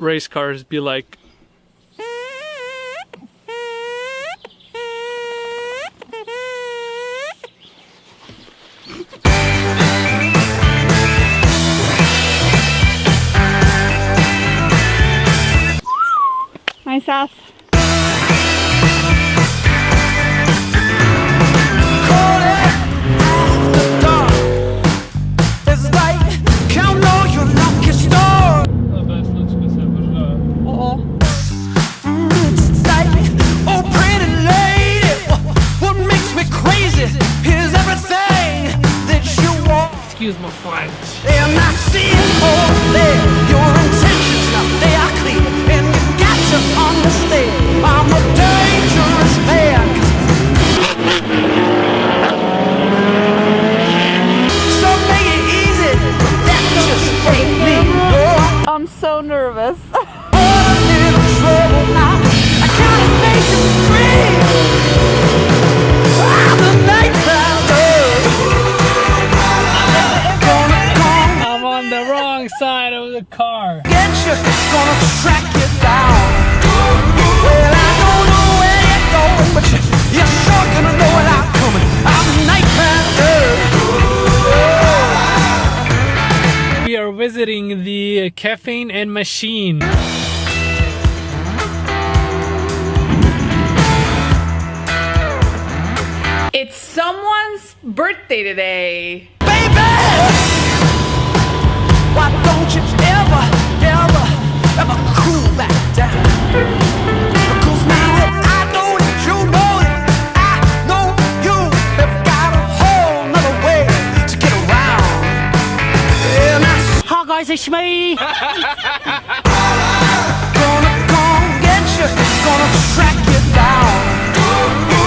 race cars be like. Nice ass. Excuse my French. And I see it all there. Your intentions now, they are clear. And you got to understand, I'm a dangerous man. So make it easy, that just ain't me. Oh, I'm so nervous. I'm a little trouble now. I gotta make you scream. I'm the night prowler. I'm on the wrong side of the car. Get you, gonna track you down. Well, I don't know where you're going, but you're sure gonna know when I'm coming. I'm the night panther. We are visiting the Caffeine and Machine. It's someone's birthday today. Baby, why don't you ever cool back down? Because now that I know that you know that I know you have got a whole nother way to get around. And hi guys, it's me. Gonna get you, gonna track you down.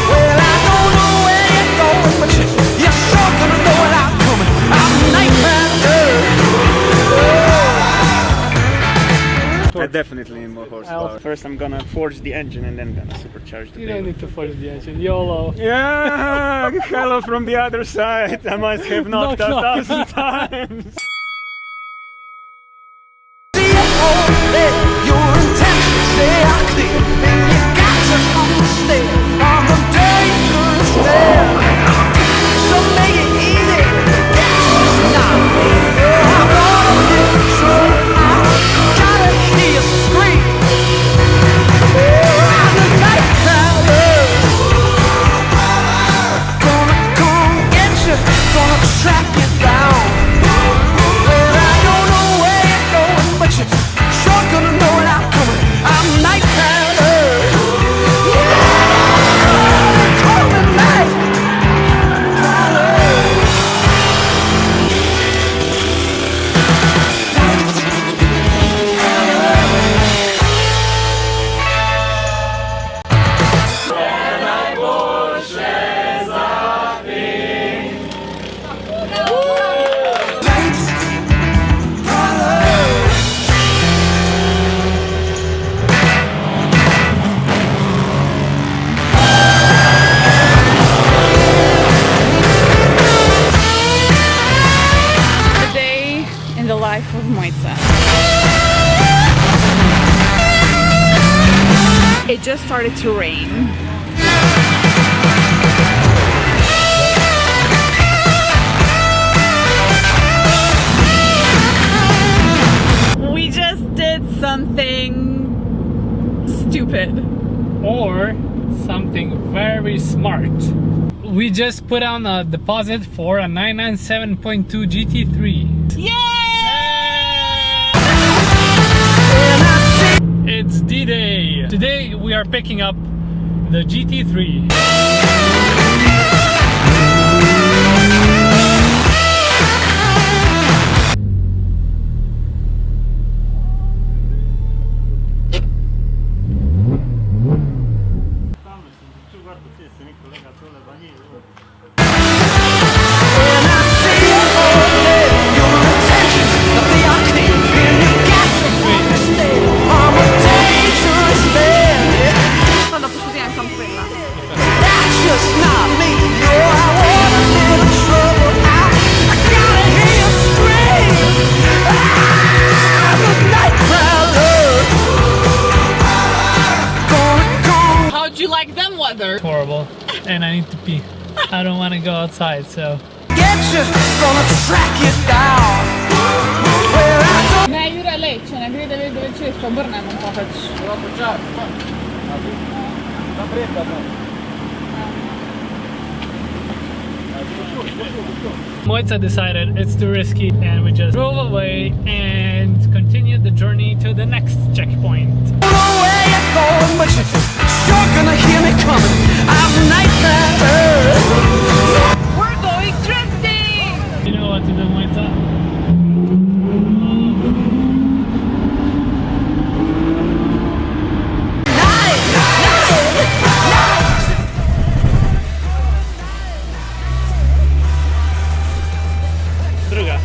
Well, I don't know where you're going, but you're sure gonna know when I'm coming. I'm the night panther. I definitely need more horsepower. First I'm gonna forge the engine and then gonna supercharge the You don't thing. need to force the engine. YOLO. Yeah, hello from the other side. I must have knocked Knock, knock. 1,000 times. See it all there. Your intentions, they are clear. And you got to understand, I'm a dangerous man. So make it easy. That's not me. I'm gonna get in trouble now. Gotta hear you scream. I'm the night prowler. Gonna get you, gonna track you down. Well, I don't know where you're going, but you're sure gonna know when I'm coming. I'm night prowler. Yeah, call me night prowler. The day in the life of Moitza. It just started to rain. We just did something stupid. Or something very smart. We just put on a deposit for a 997.2 GT3. It's D-Day. Today we are picking up the GT3. Just and I need to pee. I don't want to go outside, so. Get you, gonna track you down. Where I don't Ne, Jure, Lecce, ne crede dove ci sto, obrnemo un po' faccio. Moitza decided it's too risky, and we just drove away and continued the journey to the next checkpoint. know where you're going, but you're sure gonna hear me coming. I'm nightmare. We're going drifting! You know what to do, Moitza? Druga.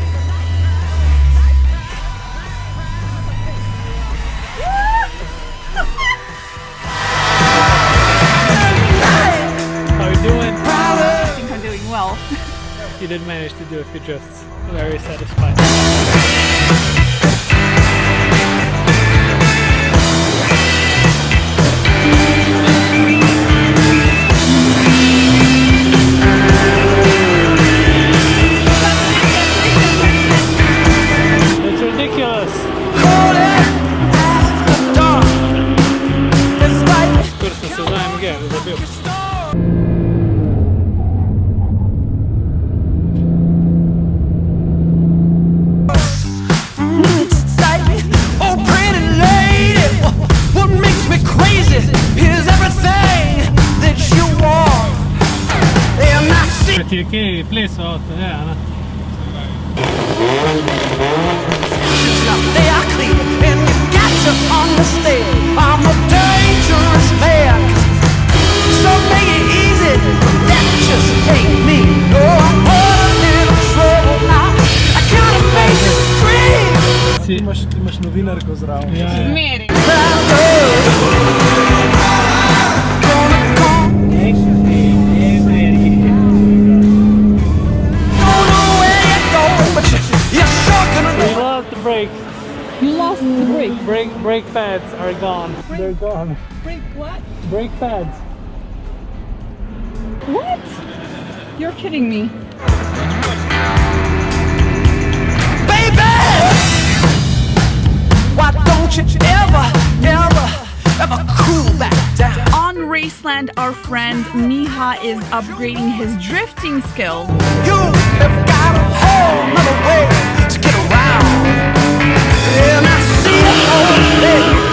How are you doing? I think I'm doing well. You did manage to do a few drifts. Very satisfied. It's ridiculous. After dark, it's like Kursen se zajem gdje, zabio. oh pretty lady, what makes me crazy is everything that you want. And I see Pretty okay place out there, Anna. they are clear, and you got to understand I'm a dangerous man. So make it easy, that just ain't me. Oh, I'm a little trouble now. I gotta make you scream. Ti imaš novinarko zraven. Ja, ja. Zmeri. We lost the brakes. You lost the brake. Brake pads are gone. They're gone. Brake what? Brake pads. What? You're kidding me. Baby, why don't you ever cool back down? On Raceland, our friend Miha is upgrading his drifting skills. You have got a whole nother way to get around. And I see it all day.